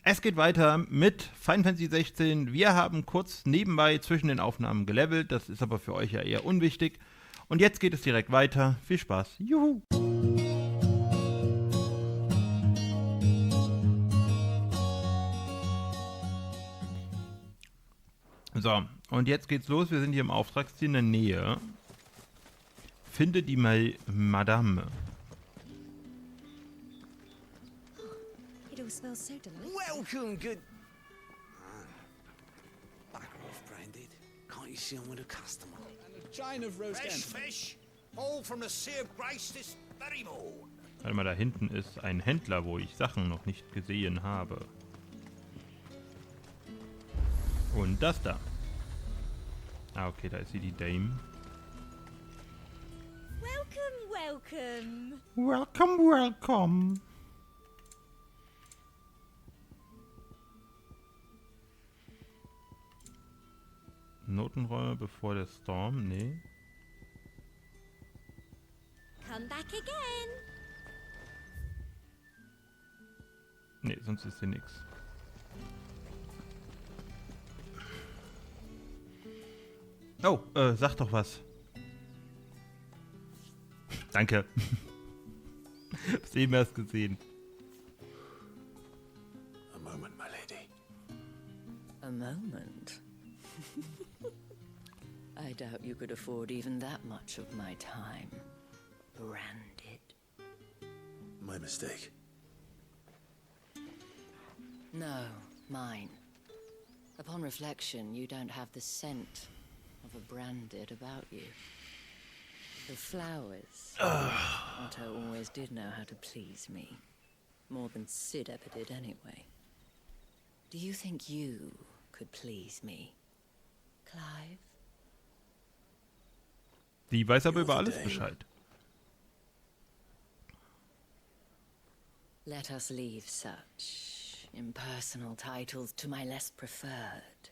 Es geht weiter mit Final Fantasy 16. Wir haben kurz nebenbei zwischen den Aufnahmen gelevelt. Das ist aber für euch ja eher unwichtig. Und jetzt geht es direkt weiter. Viel Spaß. Juhu! So, und jetzt geht's los. Wir sind hier im Auftragsziel in der Nähe. Finde die Madame. It all smells so delicious. Welcome, good. Back off, branded. Can't you see I'm with a customer? And a chine of roast Fresh lamb. fish, all from the Sea of Grace this very morning. Warte mal, da hinten ist ein Händler, wo ich Sachen noch nicht gesehen habe. Und das da. Ah, okay, da ist sie, die Dame. Welcome. Welcome. Notenräume bevor der Storm? Nee. Come back again. Nee, sonst ist hier nix. Oh, sag doch was. Danke. Hab's eben erst gesehen. A moment, my lady. A moment? I doubt you could afford even that much of my time. Branded. My mistake. No, mine. Upon reflection, you don't have the scent of a branded about you. The flowers. Otto always did know how to please me. More than Sid ever did anyway. Do you think you could please me, Clive? Die weiß aber über alles Bescheid. Let us leave such impersonal titles to my less preferred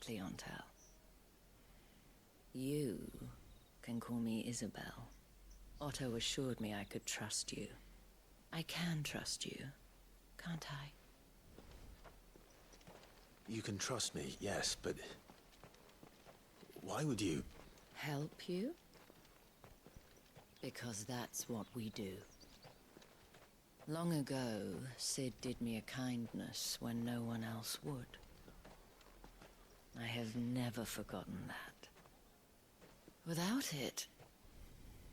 clientele. You can call me Isabel. Otto assured me I could trust you. I can trust you, can't I? You can trust me, yes, but why would you? Help you? Because that's what we do. Long ago, Sid did me a kindness when no one else would. I have never forgotten that. Without it,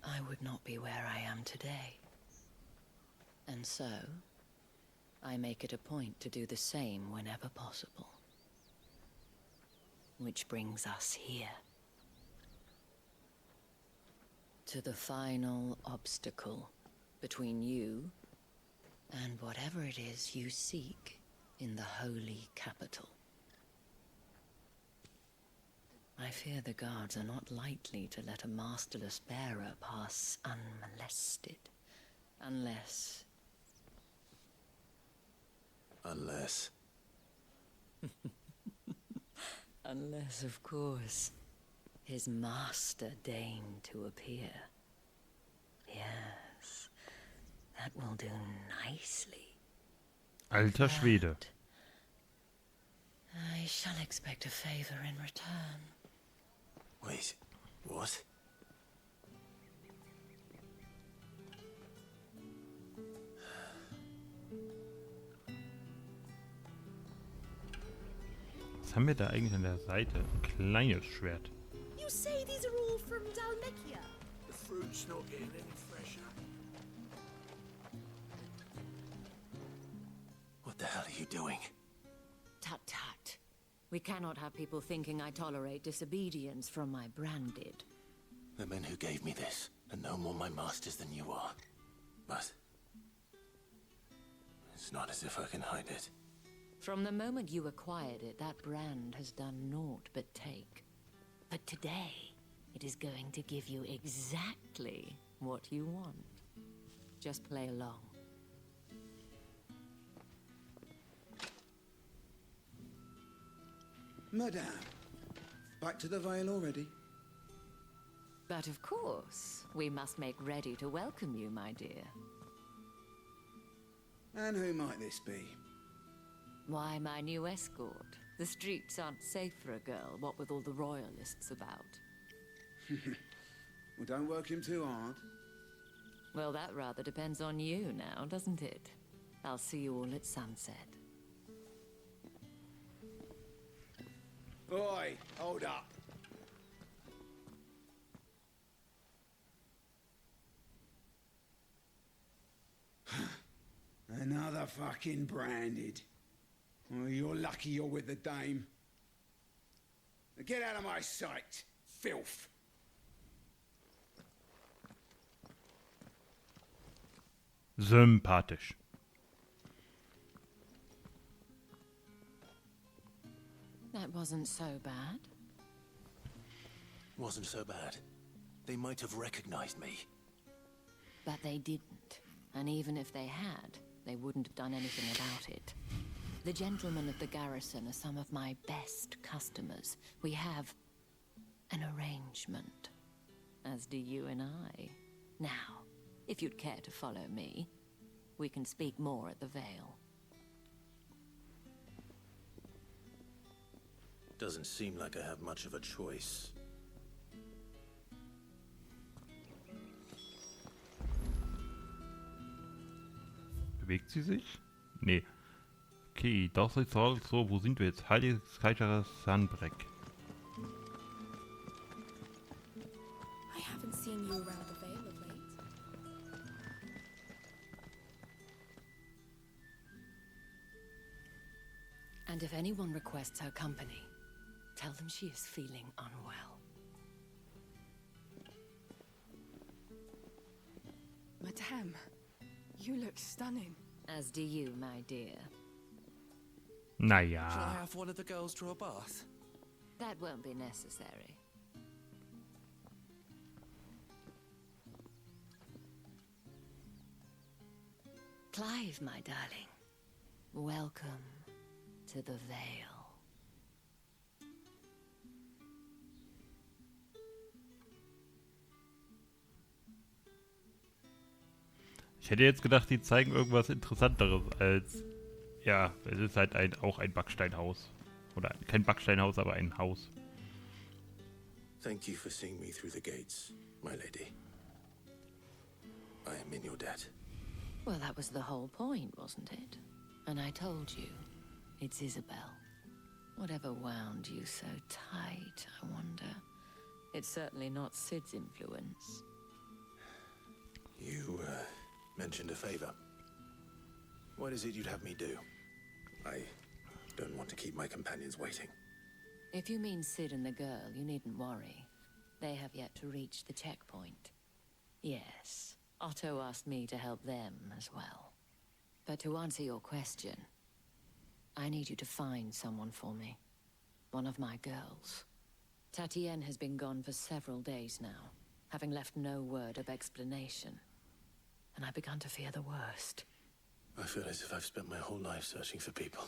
I would not be where I am today. And so, I make it a point to do the same whenever possible. Which brings us here. To the final obstacle between you and whatever it is you seek in the holy capital. I fear the guards are not likely to let a masterless bearer pass unmolested. Unless... Unless, of course, his master deigned to appear. Yes, that will do nicely. Alter Schwede. But I shall expect a favor in return. Wait, what? Was haben wir da eigentlich an der Seite? Ein kleines Schwert. You say these are all from Dalmekia? The fruit's not getting any fresher. What the hell are you doing? Tut tut. We cannot have people thinking I tolerate disobedience from my branded. The men who gave me this are no more my masters than you are. But it's not as if I can hide it. From the moment you acquired it, that brand has done naught but take. But today, it is going to give you exactly what you want. Just play along. Madame, back to the Vale already? But of course, we must make ready to welcome you, my dear. And who might this be? Why my new escort? The streets aren't safe for a girl, what with all the royalists about. Well, don't work him too hard. Well, that rather depends on you now, doesn't it? I'll see you all at sunset. Oi, hold up. Another fucking branded. Well, you're lucky you're with the dame. Now get out of my sight, filth. Sympathisch. That wasn't so bad. Wasn't so bad. They might have recognized me. But they didn't. And even if they had, they wouldn't have done anything about it. The gentlemen of the garrison are some of my best customers. We have an arrangement, as do you and I. Now, if you'd care to follow me, we can speak more at the Vale. Doesn't seem like I have much of a choice. Bewegt sie sich? Nee. Okay, das ist so, wo sind wir jetzt? Heiliges Kaiseres Sandbreck. I haven't seen you around the Vale of late. And if anyone requests her company, tell them she is feeling unwell. Madame, you look stunning. As do you, my dear. Shall I Naja. have one of the girls draw a bath? That won't be necessary. Clive, my darling. Welcome to the Vale. Ich hätte jetzt gedacht, die zeigen irgendwas Interessanteres als... Ja, es ist halt auch ein Backsteinhaus. Oder kein Backsteinhaus, aber ein Haus. Thank you for seeing me through the gates, my lady. I am in your debt. Well, that was the whole point, wasn't it? And I told you, it's Isabel. Whatever wound you so tight, I wonder. It's certainly not Sid's influence. You, mentioned a favor. What is it you'd have me do? I don't want to keep my companions waiting. If you mean Sid and the girl, you needn't worry. They have yet to reach the checkpoint. Yes, Otto asked me to help them as well. But to answer your question, I need you to find someone for me. One of my girls. Tatienne has been gone for several days now, having left no word of explanation. And I've begun to fear the worst. I feel as if I've spent my whole life searching for people.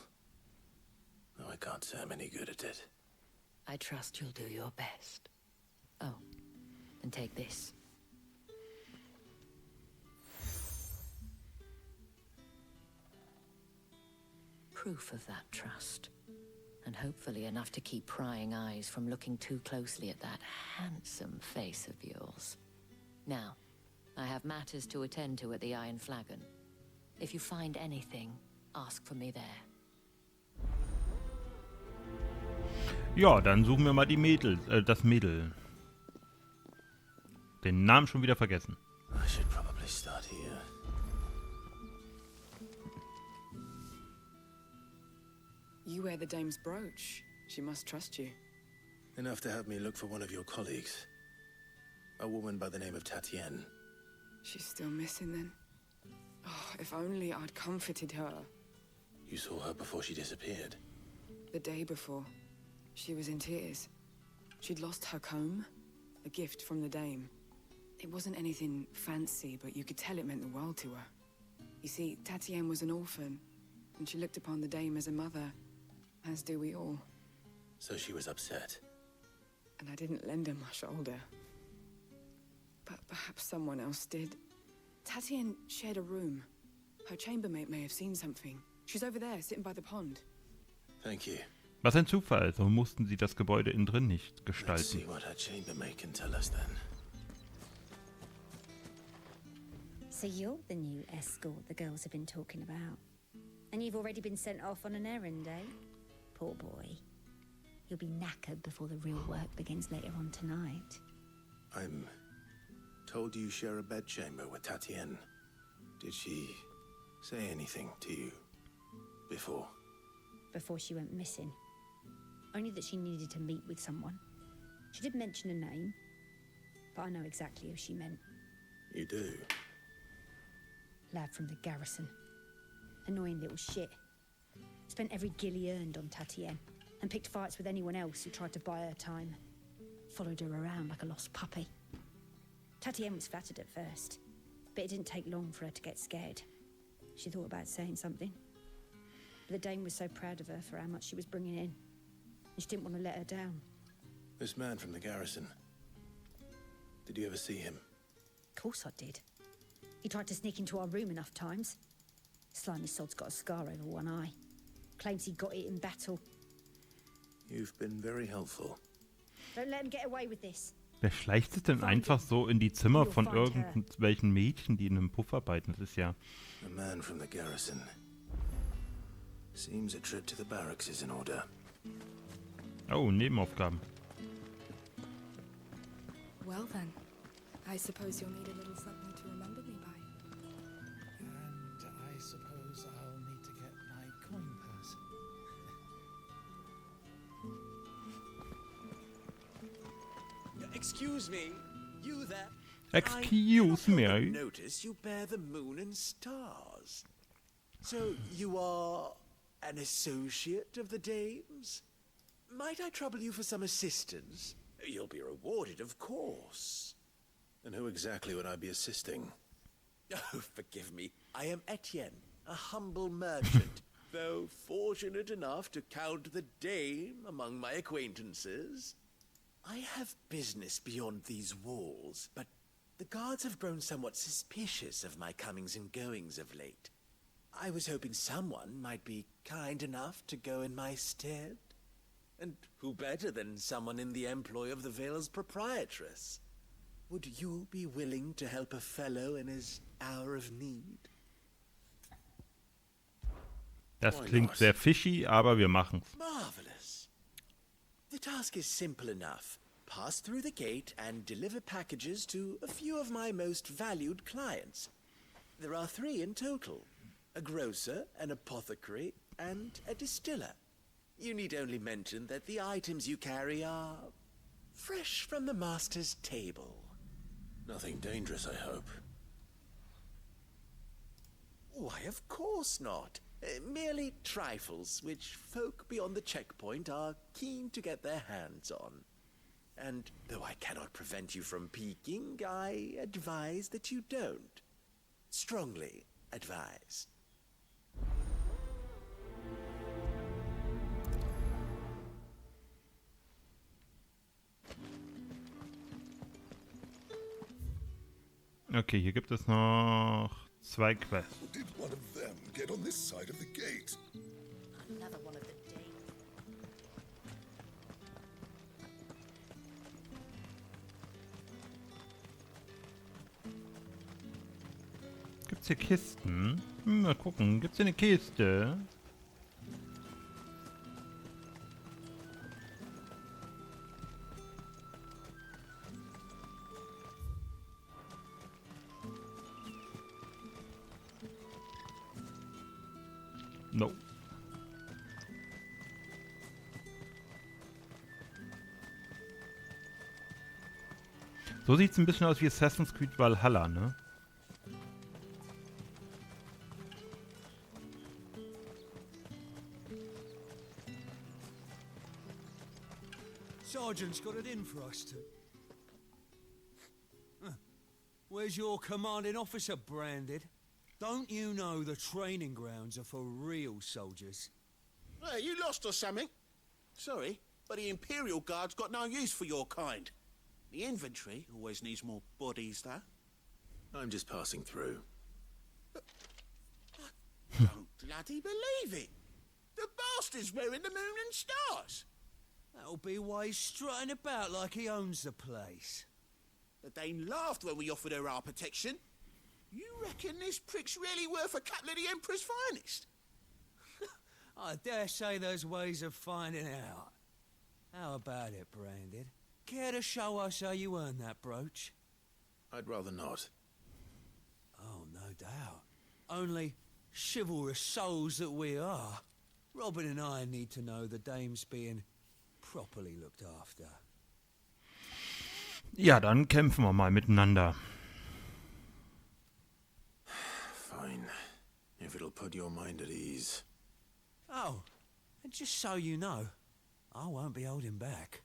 Though I can't say I'm any good at it. I trust you'll do your best. Oh, and take this. Proof of that trust. And hopefully enough to keep prying eyes from looking too closely at that handsome face of yours. Now, I have matters to attend to at the Iron Flagon. If you find anything, ask for me there. Ja, dann suchen wir mal die das Mädel. Den Namen schon wieder vergessen. I should probably start here. You wear the dame's brooch. She must trust you. Enough to have me look for one of your colleagues. A woman by the name of Tatienne. She's still missing then. Oh, if only I'd comforted her. You saw her before she disappeared. The day before, she was in tears. She'd lost her comb, a gift from the dame. It wasn't anything fancy, but you could tell it meant the world to her. You see, Tatienne was an orphan, and she looked upon the dame as a mother, as do we all. So she was upset. And I didn't lend her my shoulder. But perhaps someone else did. Tatienne shared a room. Her chambermaid may have seen something. She's over there, sitting by the pond. Thank you. Was ein Zufall, so mussten sie das Gebäude innen drin nicht Let's gestalten. see what her chambermaid can tell us then. So you're the new escort the girls have been talking about. And you've already been sent off on an errand, eh? Poor boy. You'll be knackered before the real work begins later on tonight. I'm told you share a bedchamber with Tatienne. Did she say anything to you before? Before she went missing. Only that she needed to meet with someone. She did mention a name, but I know exactly who she meant. You do? Lad from the garrison. Annoying little shit. Spent every guil he earned on Tatienne, and picked fights with anyone else who tried to buy her time. Followed her around like a lost puppy. Tatienne was flattered at first, but it didn't take long for her to get scared. She thought about saying something. But the dame was so proud of her for how much she was bringing in, and she didn't want to let her down. This man from the garrison. Did you ever see him? Of course I did. He tried to sneak into our room enough times. Slimy sod's got a scar over one eye. Claims he got it in battle. You've been very helpful. Don't let him get away with this. Wer schleicht sich denn einfach so in die Zimmer von irgendwelchen Mädchen, die in einem Puff arbeiten? Das ist ja... A man from the garrison. Seems a trip to the barracks is in order. Oh, Nebenaufgaben. Well then, I suppose you'll need a little something to remember me by. And I suppose I'll need to get my coin purse. Excuse me, you there? Excuse I me. notice you bear the moon and stars. So you are an associate of the dames? Might I trouble you for some assistance? You'll be rewarded, of course. And who exactly would I be assisting? Oh, forgive me. I am Etienne, a humble merchant, though fortunate enough to count the dame among my acquaintances. I have business beyond these walls, but the guards have grown somewhat suspicious of my comings and goings of late. I was hoping someone might be kind enough to go in my stead. And who better than someone in the employ of the Vale's proprietress? Would you be willing to help a fellow in his hour of need? Das klingt sehr fishy, aber wir machen's. Marvelous. The task is simple enough. Pass through the gate and deliver packages to a few of my most valued clients. There are 3 in total. A grocer, an apothecary, and a distiller. You need only mention that the items you carry are fresh from the master's table. Nothing dangerous, I hope. Why, of course not. Merely trifles which folk beyond the checkpoint are keen to get their hands on. And though I cannot prevent you from peeking, I advise that you don't. Strongly advise. Okay, hier gibt es noch 2 Quests. Did one of them get on this side of the gate? Another one of the days. Gibt's hier Kisten? Mal gucken, gibt's hier eine Kiste? No. So sieht's ein bisschen aus wie Assassin's Creed Valhalla, ne? Sergeant's got it in for us to... Where's your commanding officer branded? Don't you know the training grounds are for real soldiers? Hey, you lost or something? Sorry, but the Imperial Guard's got no use for your kind. The infantry always needs more bodies, though. I'm just passing through. Don't bloody believe it. The bastard's wearing the moon and stars. That'll be why he's strutting about like he owns the place. The dame laughed when we offered her our protection. You reckon this prick's really worth a couple of the Emperor's finest? I dare say there's ways of finding out. How about it, Branded? Care to show us how you earned that brooch? I'd rather not. Oh, no doubt. Only chivalrous souls that we are, Robin and I need to know the dame's being properly looked after. Ja, dann kämpfen wir mal miteinander. Fine. If it'll put your mind at ease. Oh, and just so you know, I won't be holding back.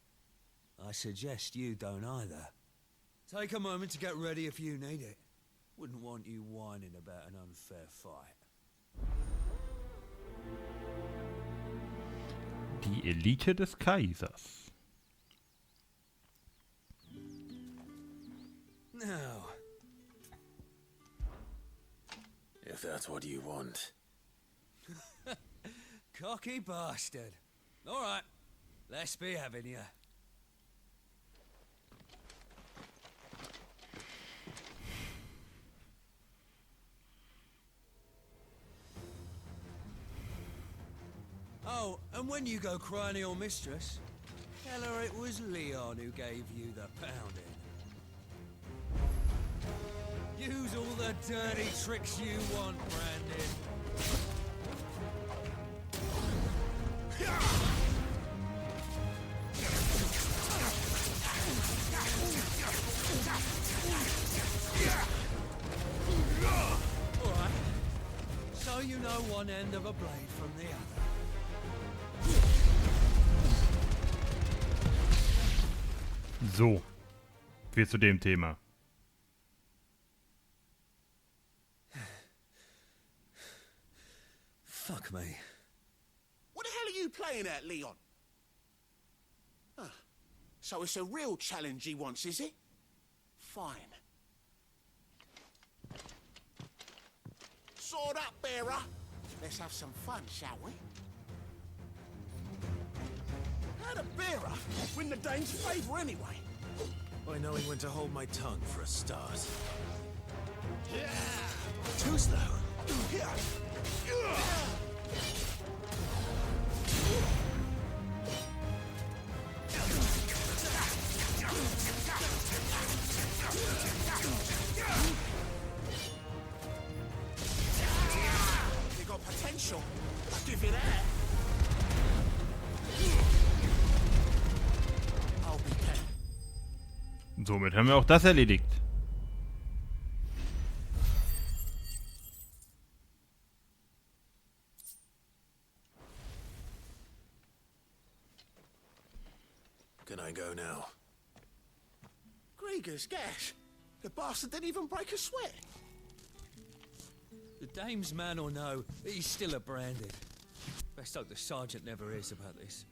I suggest you don't either. Take a moment to get ready if you need it. Wouldn't want you whining about an unfair fight. Die Elite des Kaisers. Now, If that's what you want. cocky bastard. All right, let's be having you. Oh, and when you go crying to your mistress, tell her it was Leon who gave you the pounding. Use all the dirty tricks you want, Brandon. All right. So you know one end of a blade from the other. So, viel zu dem Thema. Fuck me. What the hell are you playing at, Leon? Ah, so it's a real challenge he wants, is it? Fine. Sword up, bearer. Let's have some fun, shall we? How'd a bearer win the dame's favour anyway? By knowing when to hold my tongue for a start. Too slow. You got potential. I'll give you that. I'll be there. Somit haben wir auch das erledigt. Can I go now? Grieger's gas. The bastard didn't even break a sweat. The dame's man or no, he's still a Branded. Best hope the sergeant never hears about this.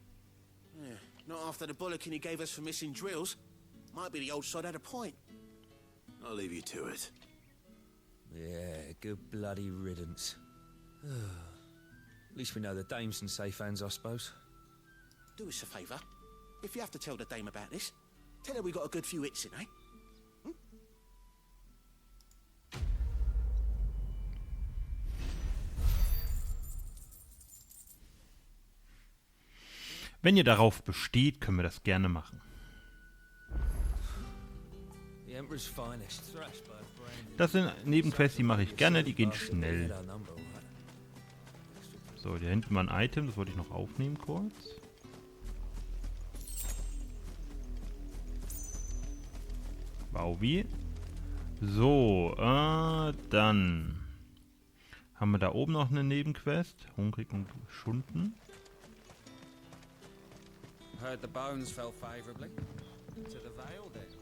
Yeah, not after the bullocking he gave us for missing drills. Might be the old sod had a point. I'll leave you to it. Yeah, good bloody riddance. At least we know the dame's in safe hands, I suppose. Do us a favour. If you have to tell the dame about this, tell her we got a good few hits in, eh? Wenn ihr darauf besteht, können wir das gerne machen. The Emperor's finest, thrashed by Branded. Das sind Nebenquests, die mache ich gerne, die gehen schnell. So, hier hinten war ein Item, das wollte ich noch aufnehmen kurz. Baubi. So, dann haben wir da oben noch eine Nebenquest. Hungrig und Schunden. Heard the bones fell favorably to the veil then, is it?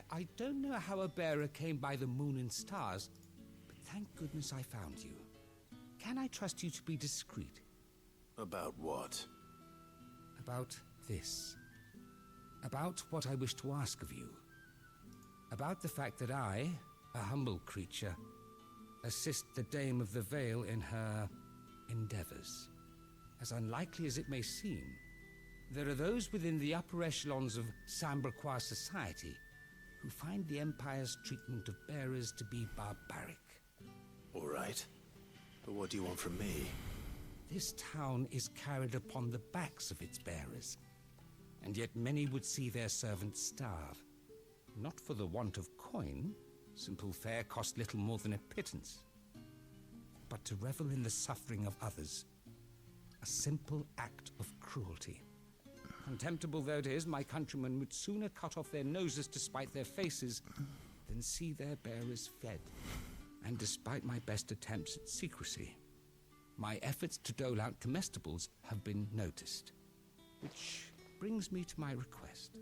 I don't know how a bearer came by the moon and stars, but thank goodness I found you. Can I trust you to be discreet? About what? About this. About what I wish to ask of you. About the fact that I, a humble creature, assist the Dame of the Vale in her endeavors. As unlikely as it may seem, there are those within the upper echelons of Samberquois society who find the Empire's treatment of bearers to be barbaric. All right. But what do you want from me? This town is carried upon the backs of its bearers, and yet many would see their servants starve. Not for the want of coin, simple fare cost little more than a pittance, but to revel in the suffering of others, a simple act of cruelty. Contemptible though it is, my countrymen would sooner cut off their noses to spite their faces than see their bearers fed. And despite my best attempts at secrecy, my efforts to dole out comestibles have been noticed. Which brings me to my request.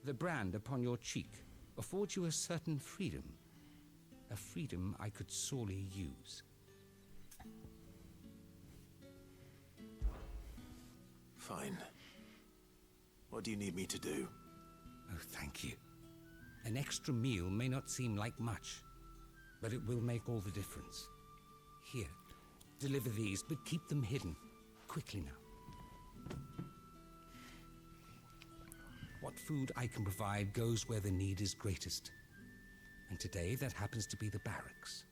The brand upon your cheek affords you a certain freedom. A freedom I could sorely use. Fine. What do you need me to do? Oh, thank you. An extra meal may not seem like much, but it will make all the difference. Here, deliver these, but keep them hidden. Quickly now. What food I can provide goes where the need is greatest. And today that happens to be the barracks.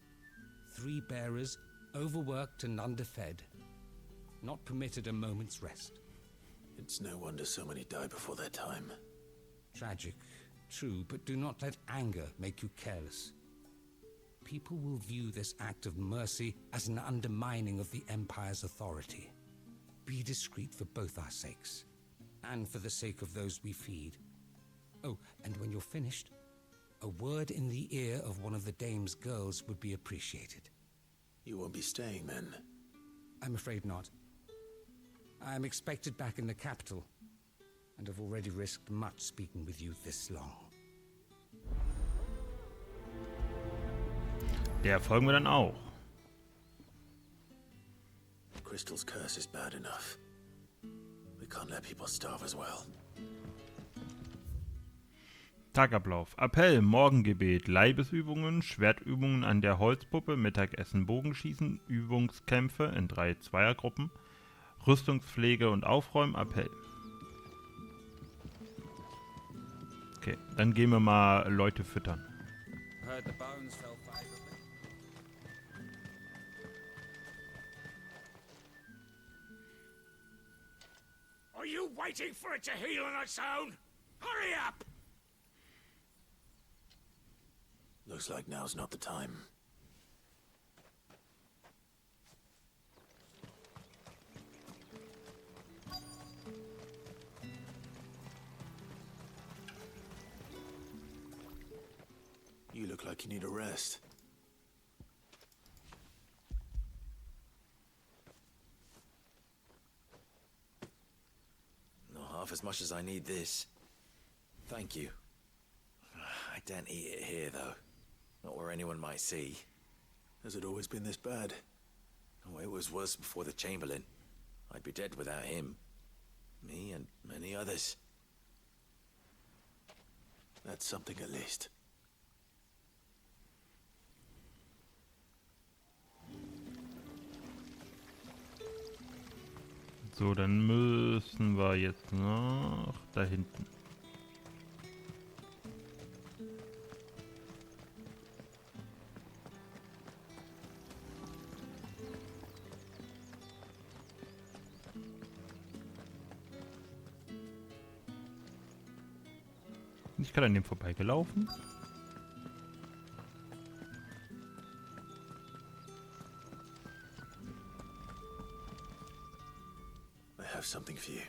3 bearers, overworked and underfed, not permitted a moment's rest. It's no wonder so many die before their time. Tragic, true, but do not let anger make you careless. People will view this act of mercy as an undermining of the Empire's authority. Be discreet for both our sakes, and for the sake of those we feed. Oh, and when you're finished, a word in the ear of one of the Dame's girls would be appreciated. You won't be staying then? I'm afraid not. I'm expected back in the capital, and have already risked much speaking with you this long. Der folgen wir dann auch. Crystal's curse is bad enough. We can't let people starve as well. Tagablauf. Appell, Morgengebet, Leibesübungen, Schwertübungen an der Holzpuppe, Mittagessen, Bogenschießen, Übungskämpfe in 3 Zweiergruppen, Rüstungspflege und Aufräumen, Appell. Okay, dann gehen wir mal Leute füttern. Heard the bones fell favorably. Are you waiting for it to heal on its own? Hurry up! Looks like now's not the time. You look like you need a rest. Not half as much as I need this. Thank you. I daren't eat it here, though. Not where anyone might see. Has it always been this bad? Oh, it was worse before the Chamberlain. I'd be dead without him. Me and many others. That's something at least. So, dann müssen wir jetzt noch da hinten. Ich kann an dem vorbeigelaufen. I have something for you.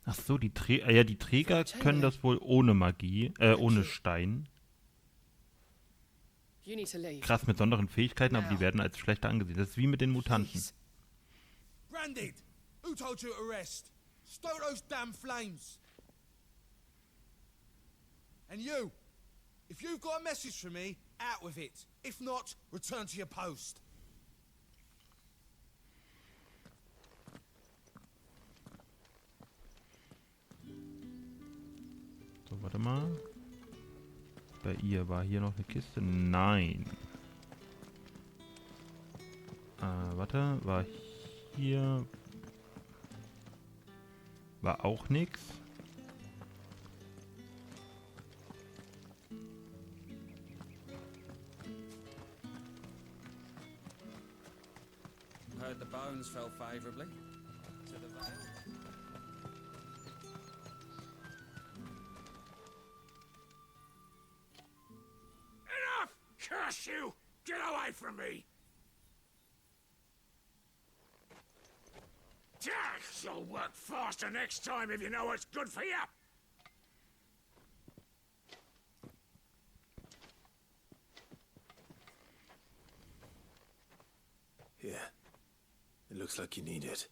Ach so, die Träger können das wohl ohne Magie, ohne Stein. Krass, mit besonderen Fähigkeiten, aber die werden als schlechter angesehen. Das ist wie mit den Mutanten. Branded! Who told you to rest? Stoke those damn flames! And you! If you've got a message for me, out with it. If not, return to your post. So, warte mal. Bei ihr war hier noch eine Kiste? Nein. Warte, war hier... War auch nix. Heard the bones fell favorably to the veil. Enough! Curse you! Get away from me! You'll work faster next time if you know what's good for you! Here. It looks like you need it.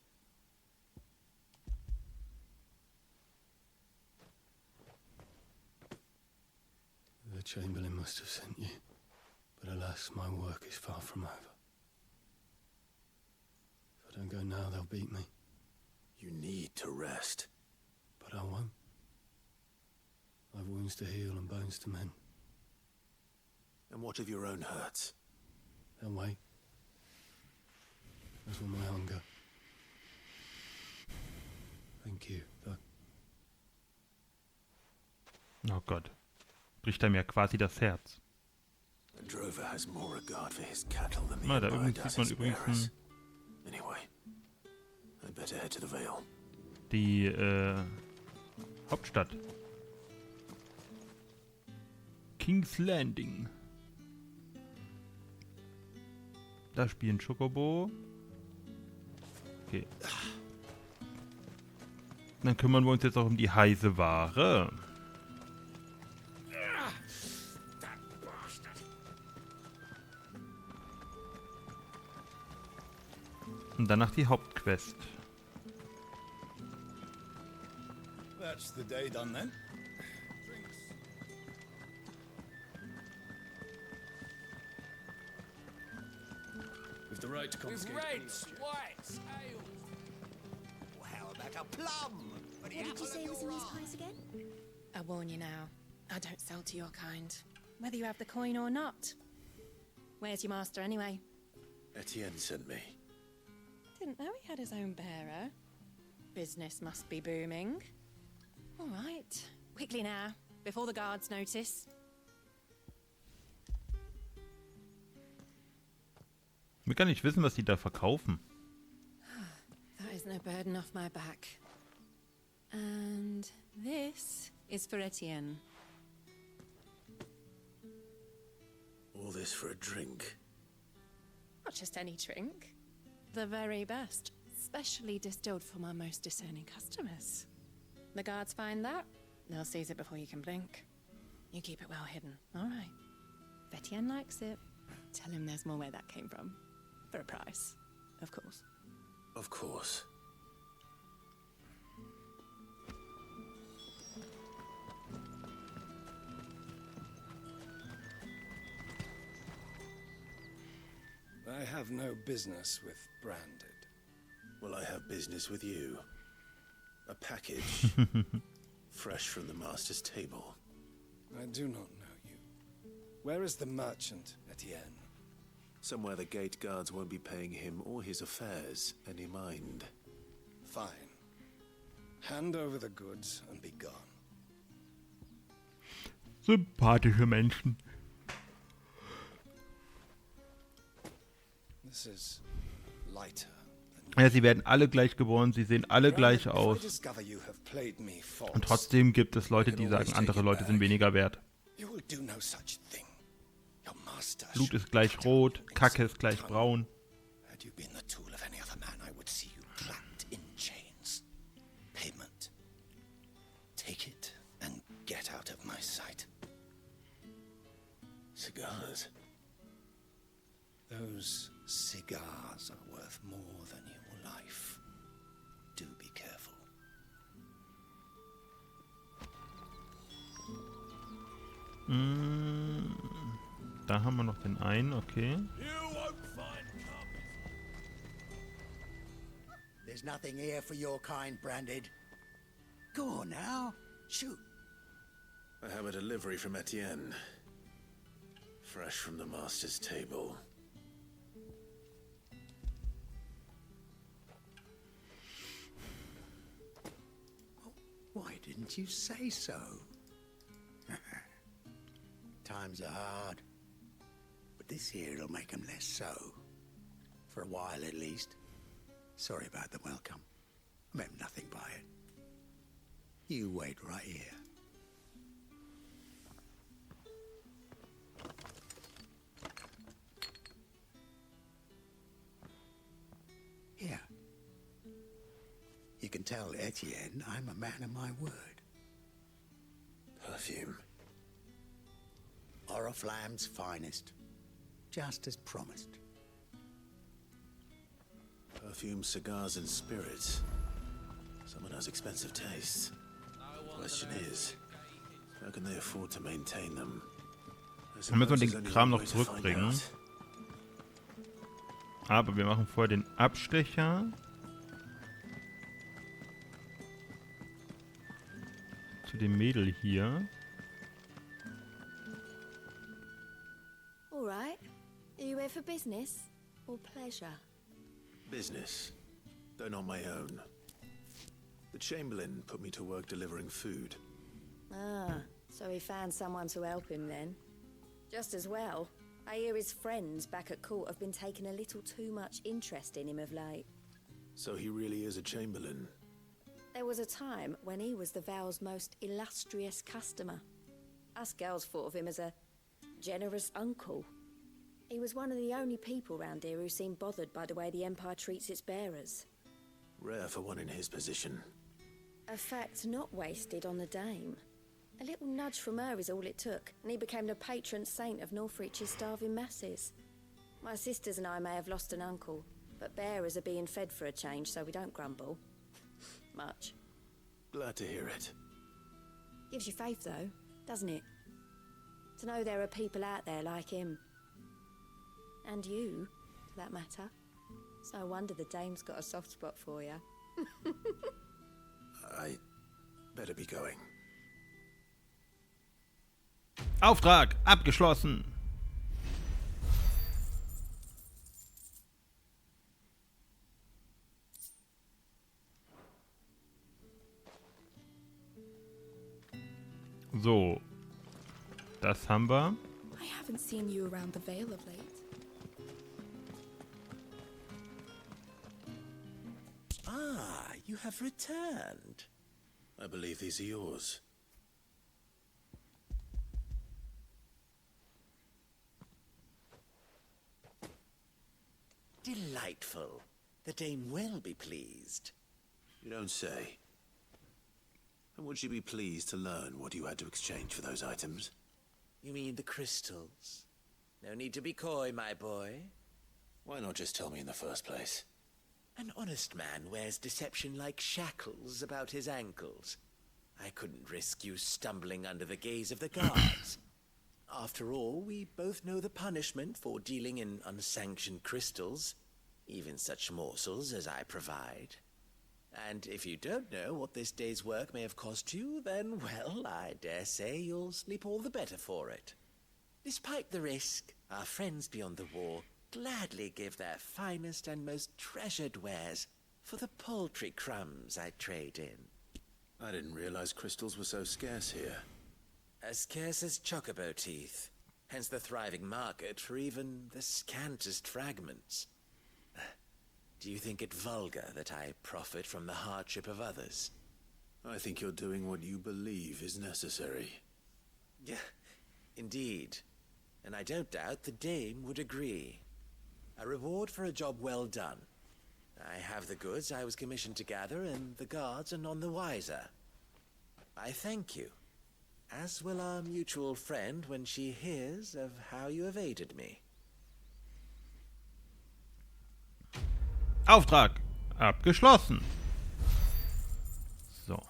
The Chamberlain must have sent you. But alas, my work is far from over. If I don't go now, they'll beat me. You need to rest. But I won't. I've wounds to heal and bones to mend. And what of your own hurts? They'll wait. As will my hunger. Thank you, though. Oh Gott. Bricht er mir quasi das Herz. A drover has more regard for his cattle than the Da Empire übrigens does sieht man its übrigens bearers. Anyway, I'd better head to the Vale. die Hauptstadt. King's Landing. Da spielen Chocobo. Okay. Dann kümmern wir uns jetzt auch um die heiße Ware. Und danach die Hauptquest. That's the day done then. With the right to confiscate. Reds, whites, ale. Well, how about a plum? What did you say was in these pies again? I warn you now, I don't sell to your kind, whether you have the coin or not. Where's your master anyway? Etienne sent me. Didn't know he had his own bearer. Business must be booming. All right, quickly now, before the guards notice. Ich will gar nicht wissen, was die da verkaufen. That is no burden off my back. And this is for Etienne. All this for a drink. Not just any drink. The very best, specially distilled for my most discerning customers. The guards find that, they'll seize it before you can blink. You keep it well hidden, all right. If Etienne likes it, tell him there's more where that came from. For a price, of course. Of course. I have no business with Branded. Well, I have business with you. A package. Fresh from the master's table. I do not know you. Where is the merchant, Etienne? Somewhere the gate guards won't be paying him or his affairs any mind. Fine. Hand over the goods and be gone. Sympathische Menschen. This is lighter. Ja, sie werden alle gleich geboren, sie sehen alle gleich aus. Und trotzdem gibt es Leute, die sagen, andere Leute sind weniger wert. Blut ist gleich rot, Kacke ist gleich braun. Cigars. Those cigars are worth more than your life. Do be careful. Da haben wir noch den einen, okay. There's nothing here for your kind, Branded. Go on now, shoot. I have a delivery from Etienne. Fresh from the master's table. Why didn't you say so? Times are hard. But this here'll make them less so. For a while at least. Sorry about the welcome. I meant nothing by it. You wait right here. Here. You can tell Etienne I'm a man of my word. Perfume. Oriflamme's finest. Just as promised. Perfume, cigars, and spirits. Someone has expensive tastes. The question is, how can they afford to maintain them? Dann müssen wir den Kram noch zurückbringen. Aber wir machen vorher den Abstecher. Zu dem Mädel hier. All right. Are you here for business or pleasure? Business, though not my own. The Chamberlain put me to work delivering food. Ah, so he found someone to help him then. Just as well. I hear his friends back at court have been taking a little too much interest in him of late. So he really is a Chamberlain. There was a time when he was the Vale's most illustrious customer. Us girls thought of him as a generous uncle. He was one of the only people round here who seemed bothered by the way the Empire treats its bearers. Rare for one in his position. A fact not wasted on the dame. A little nudge from her is all it took, and he became the patron saint of Northreach's starving masses. My sisters and I may have lost an uncle, but bearers are being fed for a change, so we don't grumble. Much. Glad to hear it. Gives you faith, though, doesn't it? To know there are people out there like him. And you, for that matter. It's no wonder the dame's got a soft spot for you. I better be going. Auftrag abgeschlossen. So, das haben wir. I haven't seen you around the Vale of late. Ah, you have returned. I believe these are yours. Delightful. The dame will be pleased. You don't say. And would she be pleased to learn what you had to exchange for those items? You mean the crystals? No need to be coy, my boy. Why not just tell me in the first place? An honest man wears deception like shackles about his ankles. I couldn't risk you stumbling under the gaze of the guards. After all, we both know the punishment for dealing in unsanctioned crystals, even such morsels as I provide. And if you don't know what this day's work may have cost you, then, well, I dare say you'll sleep all the better for it. Despite the risk, our friends beyond the wall gladly give their finest and most treasured wares for the paltry crumbs I trade in. I didn't realize crystals were so scarce here. As scarce as Chocobo teeth, hence the thriving market for even the scantest fragments. Do you think it vulgar that I profit from the hardship of others? I think you're doing what you believe is necessary. Yeah, indeed. And I don't doubt the dame would agree. A reward for a job well done. I have the goods I was commissioned to gather, and the guards are none the wiser. I thank you, as will our mutual friend when she hears of how you have aided me. Auftrag abgeschlossen. So.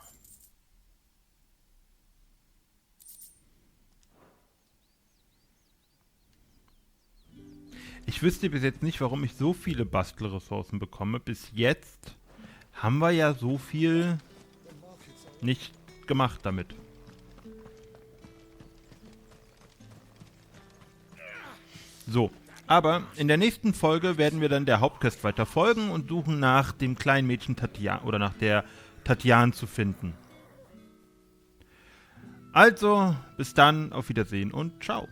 Ich wüsste bis jetzt nicht, warum ich so viele Bastelressourcen bekomme. Bis jetzt haben wir ja so viel nicht gemacht damit. So, aber in der nächsten Folge werden wir dann der Hauptquest weiter folgen und suchen nach dem kleinen Mädchen Tatian oder nach der Tatian zu finden. Also, bis dann, auf Wiedersehen und ciao.